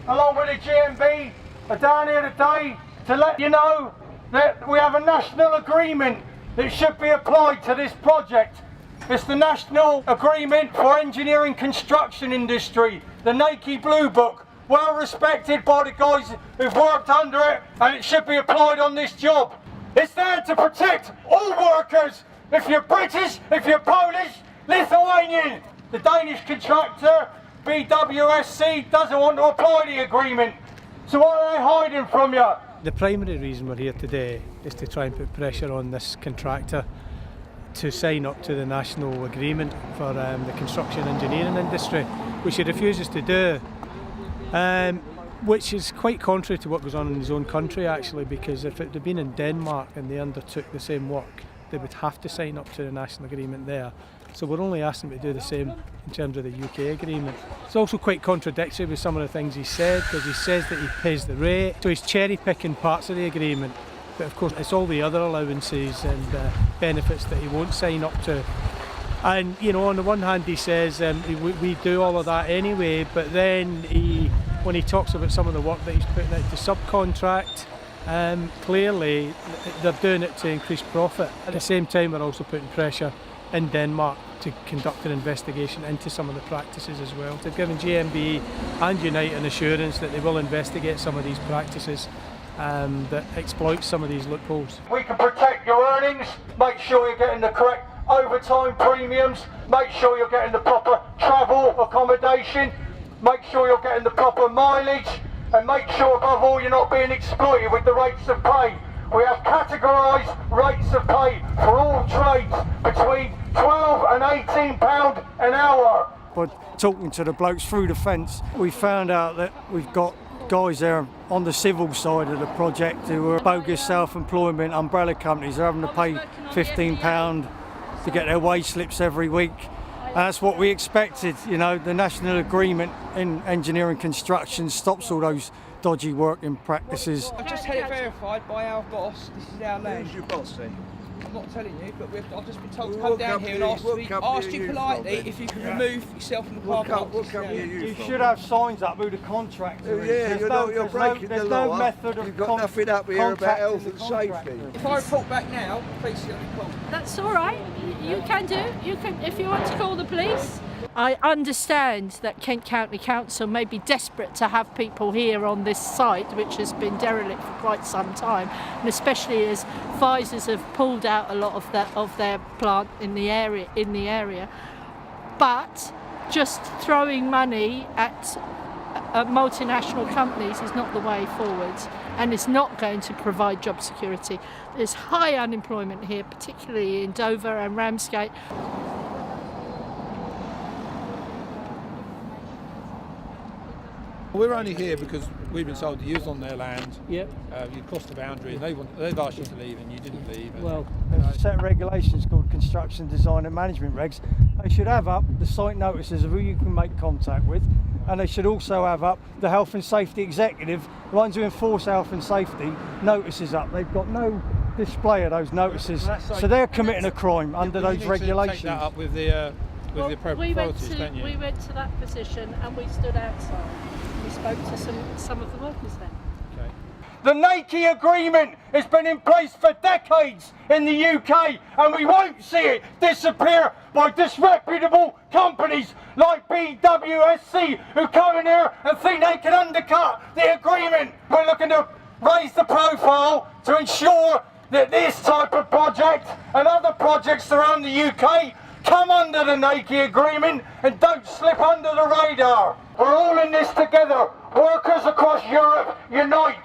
along with the GMB, are down here today to let you know that we have a national agreement that should be applied to this project. It's the National Agreement for Engineering Construction Industry, the NAECI Blue Book, well respected by the guys who've worked under it, and it should be applied on this job. It's there to protect all workers, if you're British, if you're Polish, Lithuanian. The Danish contractor, BWSC, doesn't want to apply the agreement. So what are they hiding from you? The primary reason we're here today is to try and put pressure on this contractor to sign up to the national agreement for the construction engineering industry, which he refuses to do, which is quite contrary to what goes on in his own country actually, because if it had been in Denmark and they undertook the same work, they would have to sign up to the national agreement there. So we're only asking them to do the same in terms of the UK agreement. It's also quite contradictory with some of the things he said, because he says that he pays the rate, so he's cherry picking parts of the agreement. But of course it's all the other allowances and benefits that he won't sign up to. And you know, on the one hand he says we do all of that anyway, but then when he talks about some of the work that he's putting out to subcontract, clearly they're doing it to increase profit. At the same time we're also putting pressure in Denmark to conduct an investigation into some of the practices as well. They've given GMB and Unite an assurance that they will investigate some of these practices that exploit some of these loopholes. We can protect your earnings, make sure you're getting the correct overtime premiums, make sure you're getting the proper travel accommodation, make sure you're getting the proper mileage, and make sure above all you're not being exploited with the rates of pay. We have categorised rates of pay for all trades between £12 and £18 an hour. By talking to the blokes through the fence, we found out that we've got guys there on the civil side of the project who are bogus self-employment umbrella companies. They're having to pay £15 to get their wage slips every week. And that's what we expected. You know, the national agreement in engineering construction stops all those dodgy working practices. I've just had it verified by our boss. This is our land. Who's your boss then? I'm not telling you, but I've just been told to come down here and ask you politely if you can remove yourself from the car park. What company are you You from? should have signs up who the contractor is. Yeah, you're breaking the law. There's no method of You've got nothing up here about health and contacting the safety. If I report back now, please see me call. That's all right. You can do. You can, if you want to call the police. I understand that Kent County Council may be desperate to have people here on this site, which has been derelict for quite some time, and especially as Pfizer's have pulled out a lot of their plant in the area. But just throwing money at multinational companies is not the way forward, and it's not going to provide job security. There's high unemployment here, particularly in Dover and Ramsgate. We're only here because we've been told to use on their land. Yep. You crossed the boundary, and they've asked you to leave, and you didn't leave. Well, There's a set of regulations called construction design and management regs. They should have up the site notices of who you can make contact with, and they should also have up the health and safety executive, the ones who enforce health and safety, notices up. They've got no display of those notices, so they're committing a crime under those regulations. Take that up with the appropriate authorities, don't you? We went to that position and we stood outside. We spoke to some of the workers there. Okay. The NAECI agreement has been in place for decades in the UK, and we won't see it disappear by disreputable companies like BWSC who come in here and think they can undercut the agreement. We're looking to raise the profile to ensure that this type of project and other projects around the UK come under the NAECI agreement and don't slip under the radar. We're all in this together. Workers across Europe, unite!